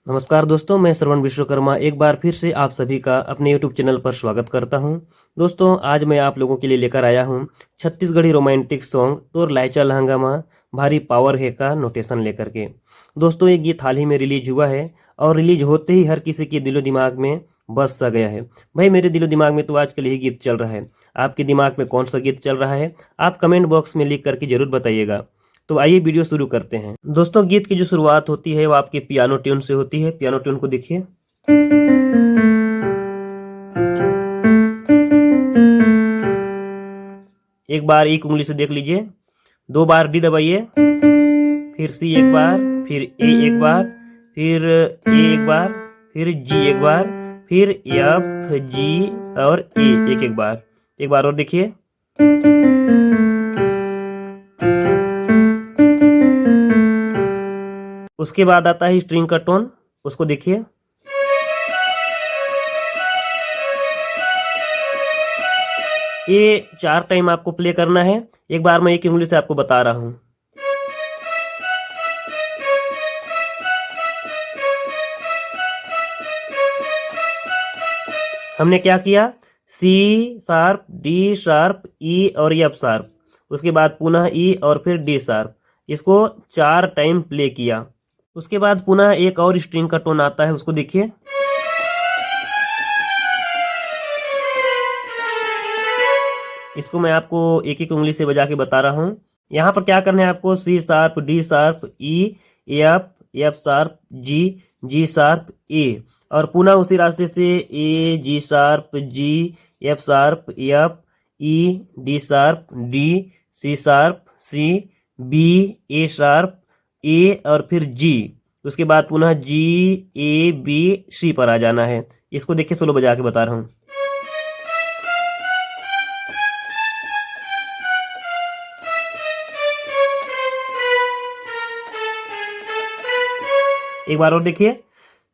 नमस्कार दोस्तों, मैं श्रवण विश्वकर्मा एक बार फिर से आप सभी का अपने YouTube चैनल पर स्वागत करता हूं। दोस्तों, आज मैं आप लोगों के लिए लेकर आया हूं छत्तीसगढ़ी रोमांटिक सॉन्ग तोर लाइचा लहंगामा भारी पावर है का नोटेशन लेकर के। दोस्तों, ये गीत हाल ही में रिलीज हुआ है और रिलीज होते ही हर किसी के दिलो दिमाग में बस सा गया है। भाई, मेरे दिलो दिमाग में तो आजकल यही गीत चल रहा है। आपके दिमाग में कौन सा गीत चल रहा है, आप कमेंट बॉक्स में लिख करके जरूर बताइएगा। तो आइए वीडियो शुरू करते हैं। दोस्तों, गीत की जो शुरुआत होती है वो आपके पियानो ट्यून से होती है। पियानो ट्यून को देखिए। एक बार एक उंगली से देख लीजिए, दो बार डी दबाइए, फिर सी एक बार, फिर ए एक बार, फिर ए एक बार, फिर जी एक बार, फिर एफ जी और ए एक एक बार। एक बार और देखिए। उसके बाद आता है स्ट्रिंग का टोन, उसको देखिए। ये 4 टाइम आपको प्ले करना है। एक बार मैं एक उंगली से आपको बता रहा हूं। हमने क्या किया, सी शार्प, डी शार्प, ई और एफ शार्प, उसके बाद पुनः ई और फिर डी शार्प। इसको 4 टाइम प्ले किया। उसके बाद पुनः एक और स्ट्रिंग का टोन आता है, उसको देखिए। इसको मैं आपको एक एक उंगली से बजा के बता रहा हूँ। यहाँ पर क्या करना है आपको, C sharp, D sharp, E, F, F sharp, G, G sharp, A, और पुनः उसी रास्ते से A, G sharp, G, F sharp, F, E, D sharp, D, C sharp, C, B, A sharp, A और फिर जी। उसके बाद पुनः जी, ए, बी, सी पर आ जाना है। इसको देखिए, सोलो बजा के बता रहा हूँ। एक बार और देखिए,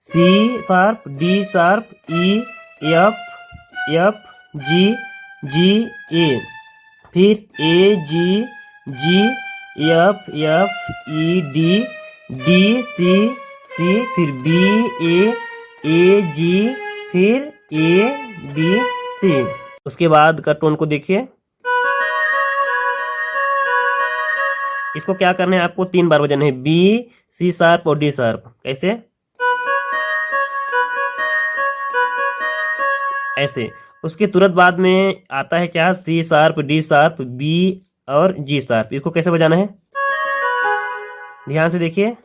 सी sharp, D sharp, E, F, F, जी, जी, ए, फिर ए, जी, जी, F, F, E, D, D, सी, फिर बी, ए, जी, फिर ए, बी, सी। उसके बाद का टोन को देखिए। इसको क्या करना है आपको, 3 बार बजाना है, बी, सी शार्प और डी शार्प। कैसे? ऐसे। उसके तुरंत बाद में आता है क्या, C sharp, D sharp, B और जी शार्प। इसको कैसे बजाना है, ध्यान से देखिए।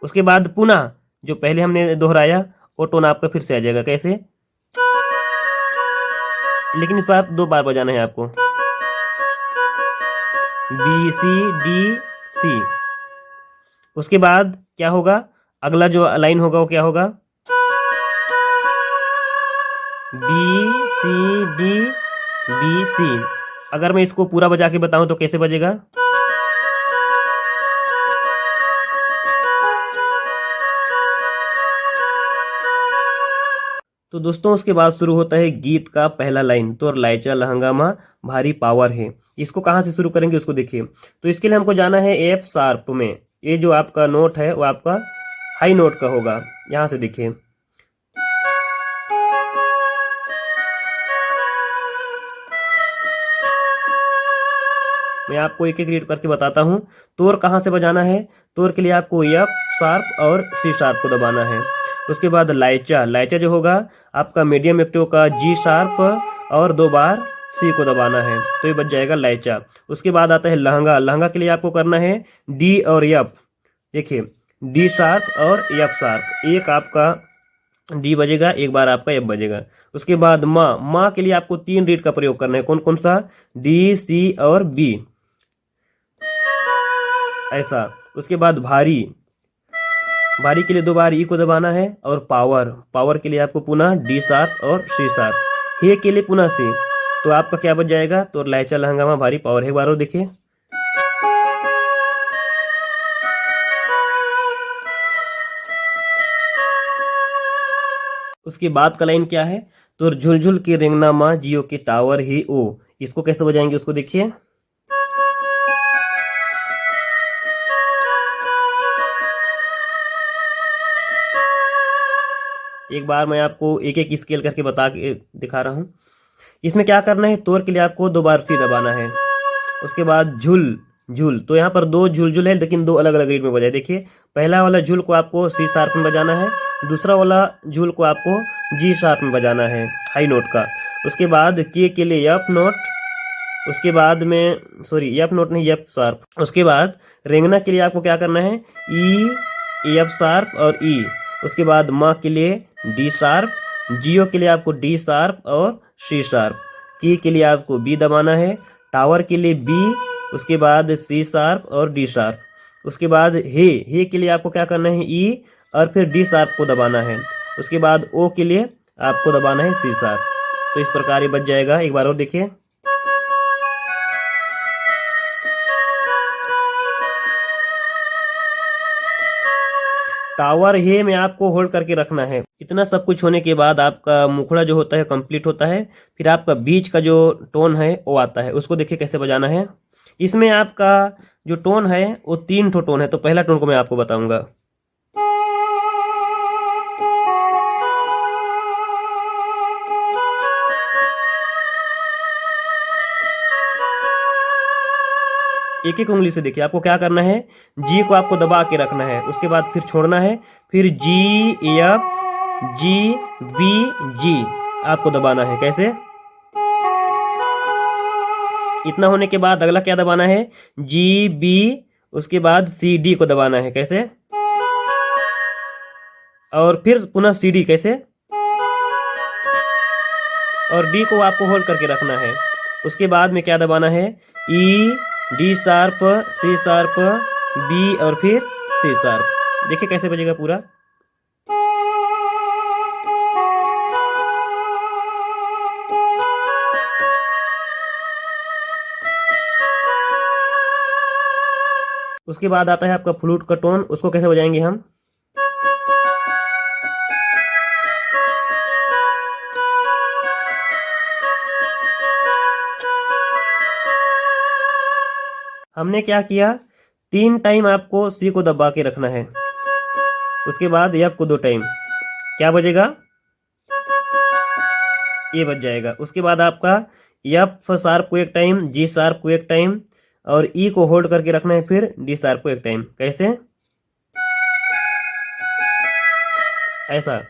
उसके बाद पुनः जो पहले हमने दोहराया वो टोन आपका फिर से आ जाएगा। कैसे? लेकिन इस बार 2 बार बजाना है आपको, बी, सी, डी, सी। उसके बाद क्या होगा, अगला जो लाइन होगा वो क्या होगा, बी, सी, डी, बी, सी। अगर मैं इसको पूरा बजा के बताऊं तो कैसे बजेगा, तो दोस्तों उसके बाद शुरू होता है गीत का पहला लाइन, तो लाइचा लहंगामा भारी पावर है। इसको कहाँ से शुरू करेंगे उसको देखिए। तो इसके लिए हमको जाना है एफ शार्प में। ये जो आपका नोट है वो आपका हाई नोट का होगा। यहाँ से देखिए, मैं आपको एक एक रीड करके बताता हूँ। तोर कहाँ से बजाना है, तोर के लिए आपको एफ शार्प और सी शार्प को दबाना है। उसके बाद लाइचा, लाइचा जो होगा आपका मीडियम एक्टिव का जी शार्प और 2 बार सी को दबाना है, तो ये बच जाएगा लाइचा। उसके बाद आता है लहंगा, लहंगा के लिए आपको करना है डी और एफ। देखिए, डी शार्प और एफ शार्प, एक आपका डी बजेगा, एक बार आपका एफ बजेगा। उसके बाद माँ, माँ के लिए आपको 3 रीड का प्रयोग करना है। कौन कौन सा, डी, सी और बी, ऐसा। उसके बाद भारी, भारी के लिए 2 बार ई को दबाना है। और पावर, पावर के लिए आपको पुनः डी शार्प और सी शार्प। हे के लिए पुनः सी। तो आपका क्या बच जाएगा, तो लाइचा लहंगामा भारी पावर है। एक बार और देखिए। उसके बाद का लाइन क्या है, तो झुलझुल की रेंगना माँ जियो के टावर ही ओ। इसको कैसे बजाएंगे उसको देखिए। एक बार मैं आपको एक एक स्केल करके बता के दिखा रहा हूँ। इसमें क्या करना है, तोर के लिए आपको 2 बार सी दबाना है। उसके बाद झुल झुल, तो यहाँ पर 2 झुल है लेकिन 2 अलग अलग रीड में बजाए। देखिए, पहला वाला झुल को आपको सी शार्प में बजाना है, दूसरा वाला झुल को आपको जी शार्प में बजाना है, हाई नोट का। उसके बाद के लिए एफ नोट, उसके बाद में सॉरी एफ नोट नहीं, एफ शार्प। उसके बाद रेंगना के लिए आपको क्या करना है, ई, एफ शार्प और ई। उसके बाद माँ के लिए डी शार्प, जियो के लिए आपको डी शार्प और सी शार्प, की के लिए आपको बी दबाना है, टावर के लिए बी, उसके बाद सी शार्प और डी शार्प। उसके बाद हे के लिए आपको क्या करना है, ई और फिर डी शार्प को दबाना है। उसके बाद ओ के लिए आपको दबाना है सी शार्प। तो इस प्रकार ये बज जाएगा। एक बार और देखिए। टावर हे में आपको होल्ड करके रखना है। इतना सब कुछ होने के बाद आपका मुखड़ा जो होता है कंप्लीट होता है। फिर आपका बीच का जो टोन है वो आता है, उसको देखिए कैसे बजाना है। इसमें आपका जो टोन है वो 3 ठो टोन है। तो पहला टोन को मैं आपको बताऊंगा। एक एक उंगली से देखिए आपको क्या करना है, जी को आपको दबा के रखना है, उसके बाद फिर छोड़ना है, फिर जी एफ जी बी जी आपको दबाना है। कैसे, इतना होने के बाद अगला क्या दबाना है, जी बी, उसके बाद सी डी को दबाना है। कैसे, और फिर पुनः सी डी। कैसे, और डी को आपको होल्ड करके रखना है। उसके बाद में क्या दबाना है, E, D sharp, C sharp, B और फिर सी शार्प। देखिए कैसे बजेगा पूरा। उसके बाद आता है आपका फ्लूट का टोन, उसको कैसे बजाएंगे हम। हमने क्या किया, 3 टाइम आपको सी को दबा के रखना है, उसके बाद एफ को 2 टाइम। क्या बजेगा, ये बज जाएगा। उसके बाद आपका एफ शार्प को 1 टाइम, जी शार्प को 1 टाइम और ई को होल्ड करके रखना है, फिर डी शार्प को 1 टाइम। कैसे, ऐसा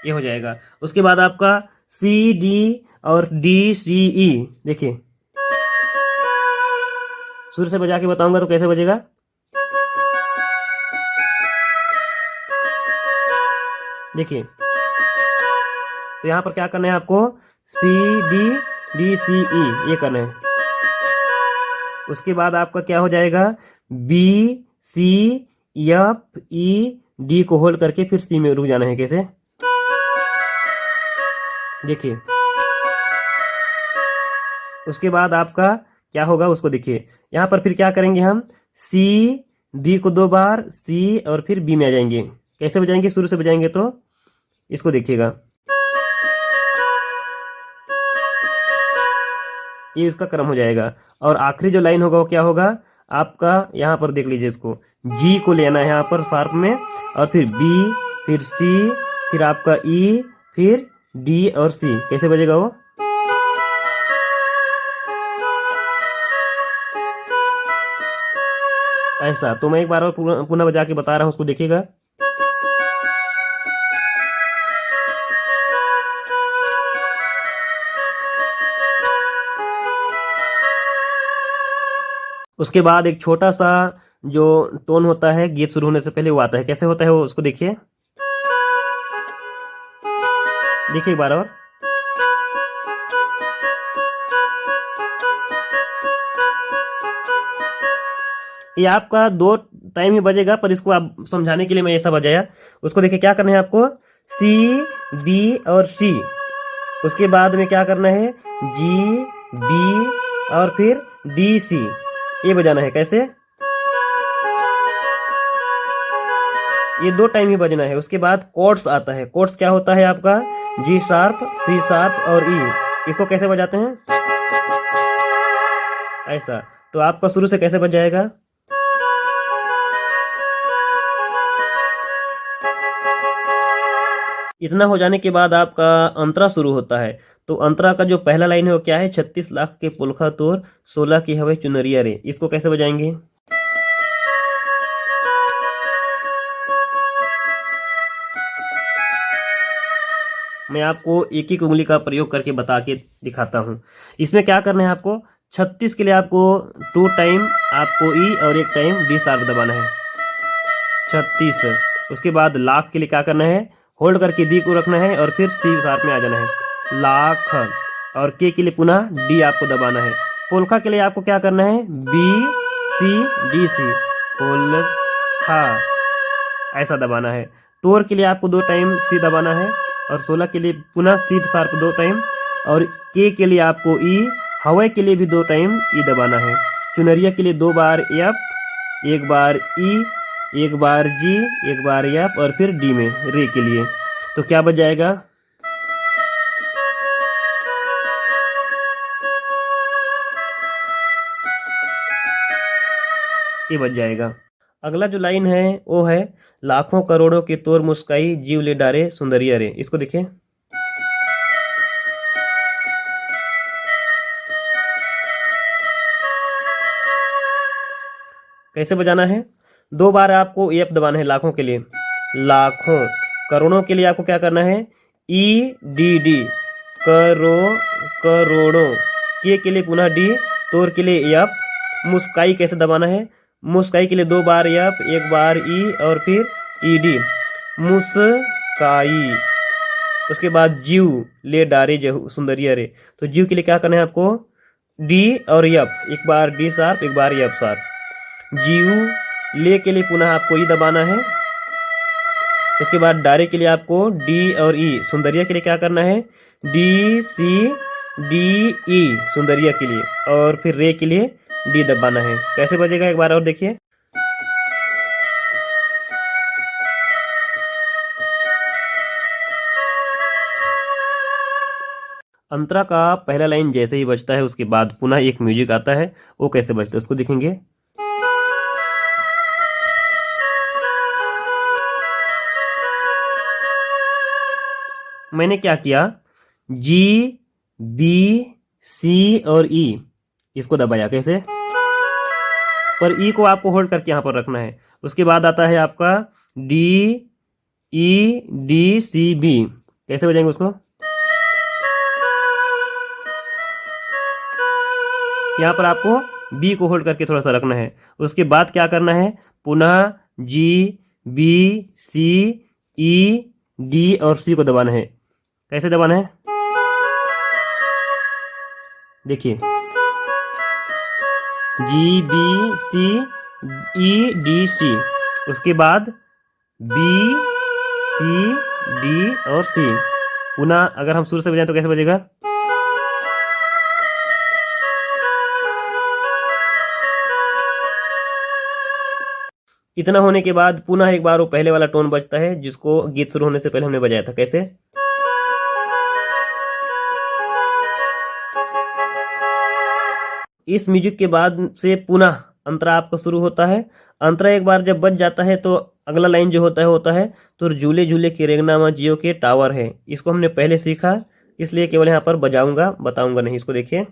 ये हो जाएगा। उसके बाद आपका सी डी और डी सी ई। देखिए सुर से बजा के बताऊंगा तो कैसे बजेगा। देखिए, तो यहां पर क्या करना है आपको, सी डी डी सी ई ये करना है। उसके बाद आपका क्या हो जाएगा, B C F E D को होल्ड करके फिर सी में रुक जाना है। कैसे, देखिए। उसके बाद आपका क्या होगा उसको देखिए। यहां पर फिर क्या करेंगे हम, सी डी को 2 बार, सी और फिर बी में आ जाएंगे। कैसे बजाएंगे, शुरू से बजाएंगे तो इसको देखिएगा। ये इसका क्रम हो जाएगा। और आखिरी जो लाइन होगा वो क्या होगा आपका, यहां पर देख लीजिए इसको, जी को लेना है यहां पर शार्प में, और फिर बी, फिर सी, फिर आपका ई, फिर डी और सी। कैसे बजेगा वो, ऐसा। तो मैं एक बार और पुनः बजा के बता रहा हूं, उसको देखिएगा। उसके बाद एक छोटा सा जो टोन होता है गीत शुरू होने से पहले वो आता है। कैसे होता है वो, उसको देखिए। देखिए एक बार और। ये आपका 2 टाइम ही बजेगा, पर इसको आप समझाने के लिए मैं ऐसा बजाया। उसको देखिए क्या करना है आपको, सी बी और सी। उसके बाद में क्या करना है, जी बी और फिर डी सी, ये बजाना है। कैसे, ये 2 टाइम ही बजना है। उसके बाद कोर्ड्स आता है। कोर्ड्स क्या होता है आपका, जी शार्प, सी शार्प और ई। इसको कैसे बजाते हैं, ऐसा। तो आपका शुरू से कैसे बज जाएगा, इतना हो जाने के बाद आपका अंतरा शुरू होता है। तो अंतरा का जो पहला लाइन है वो क्या है, 36 लाख के पुलखा तोर 16 की हवे चुनरिया रे। इसको कैसे बजाएंगे? मैं आपको एक एक उंगली का प्रयोग करके बता के दिखाता हूँ। इसमें क्या करना है आपको, 36 के लिए आपको 2 टाइम आपको ई और 1 टाइम डी शार्प दबाना है, 36। उसके बाद लाख के लिए क्या करना है, होल्ड करके डी को रखना है और फिर सी शार्प में आ जाना है, लाख। और के लिए पुनः डी आपको दबाना है। पोलखा के लिए आपको क्या करना है, बी सी डी सी, पोलखा ऐसा दबाना है। तोर के लिए आपको 2 टाइम सी दबाना है और 16 के लिए पुनः सी शार्प 2 टाइम, और के लिए आपको ई, हवा के लिए भी 2 टाइम ई दबाना है। चुनरिया के लिए 2 बार एफ, 1 बार ई, 1 बार जी, 1 बार एफ और फिर डी में रे के लिए। तो क्या बच जाएगा, ये बच जाएगा। अगला जो लाइन है वो है, लाखों करोड़ों के तोर मुस्काई जीव ले डारे सुंदरिया रे। इसको देखिए, कैसे बजाना है, 2 बार आपको एफ दबाना है लाखों के लिए, लाखों। करोड़ों के लिए आपको क्या करना है, ई डी डी, करोड़ों। के लिए पुनः डी, तोर के लिए एफ। मुस्काई कैसे दबाना है, मुस्काई के लिए 2 बार एफ, 1 बार ई और फिर ई डी, मुस्काई। उसके बाद जीव ले डारे सुंदरिया रे। तो जीव के लिए क्या करना है आपको, डी और एफ, 1 बार डी शार्प 1 बार एफ शार्प। जीव ले के लिए पुनः आपको ई दबाना है। उसके बाद डारे के लिए आपको डी और ई। सुंदरिया के लिए क्या करना है, D C D E Sundariya के लिए, और फिर रे के लिए डी दबाना है। कैसे बजेगा एक बार और देखिए, अंतरा का पहला लाइन जैसे ही बजता है उसके बाद पुनः एक म्यूजिक आता है, वो कैसे बजता है उसको देखेंगे। मैंने क्या किया, जी बी सी और ई इसको दबाया, कैसे, पर ई को आपको होल्ड करके यहां पर रखना है। उसके बाद आता है आपका D E D C B. कैसे बजाएंगे उसको, यहां पर आपको बी को होल्ड करके थोड़ा सा रखना है। उसके बाद क्या करना है, पुनः G B C E D और सी को दबाना है। कैसे दबाना है देखिए, जी बी सी ई डी सी, उसके बाद बी सी डी और सी। पुनः अगर हम शुरू से बजाएं तो कैसे बजेगा, इतना होने के बाद पुनः एक बार वो पहले वाला टोन बजता है जिसको गीत शुरू होने से पहले हमने बजाया था। कैसे, इस म्यूजिक के बाद से पुनः अंतरा आपका शुरू होता है। अंतरा एक बार जब बज जाता है तो अगला लाइन जो होता है तो झूले झूले के रेंगनामा जियो के टावर है। इसको हमने पहले सीखा, इसलिए केवल यहाँ पर बजाऊंगा, बताऊंगा नहीं। इसको देखिए,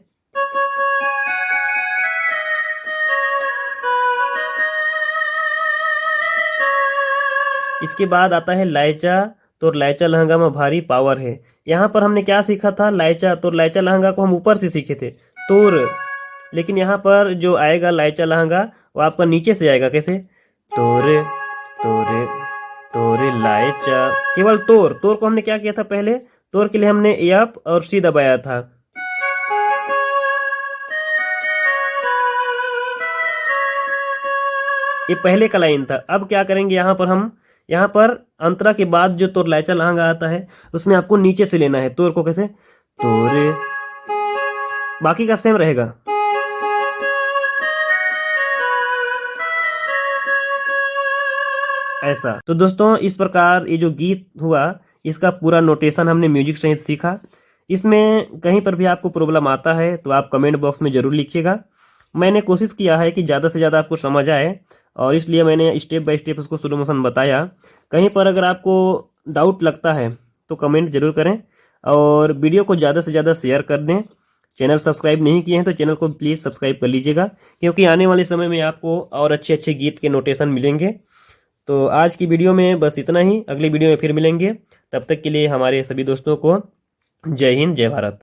इसके बाद आता है लायचा तोर लायचा लहंगा में भारी पावर है। यहाँ पर हमने क्या सीखा था, लायचा तोर लायचा लहंगा को हम ऊपर से सीखे थे तोर, लेकिन यहाँ पर जो आएगा लायचा लहंगा वो आपका नीचे से आएगा। कैसे, तोरे तोरे तोरे लायचा, केवल तोर। तोर को हमने क्या किया था, पहले तोर के लिए हमने एफ और सी दबाया था। ये पहले का लाइन था। अब क्या करेंगे, यहाँ पर हम, यहाँ पर अंतरा के बाद जो तोर लायचा लहंगा आता है उसमें आपको नीचे से लेना है तोर को। कैसे, तोरे, बाकी का सेम रहेगा। ऐसा। तो दोस्तों इस प्रकार ये जो गीत हुआ इसका पूरा नोटेशन हमने म्यूजिक सहित सीखा। इसमें कहीं पर भी आपको प्रॉब्लम आता है तो आप कमेंट बॉक्स में ज़रूर लिखिएगा। मैंने कोशिश किया है कि ज़्यादा से ज़्यादा आपको समझ आए और इसलिए मैंने स्टेप बाय स्टेप उसको स्लो मोशन बताया। कहीं पर अगर आपको डाउट लगता है तो कमेंट जरूर करें और वीडियो को ज़्यादा से ज़्यादा शेयर कर दें। चैनल सब्सक्राइब नहीं किए हैं तो चैनल को प्लीज़ सब्सक्राइब कर लीजिएगा, क्योंकि आने वाले समय में आपको और अच्छे अच्छे गीत के नोटेशन मिलेंगे। तो आज की वीडियो में बस इतना ही, अगली वीडियो में फिर मिलेंगे। तब तक के लिए हमारे सभी दोस्तों को जय हिंद, जय भारत।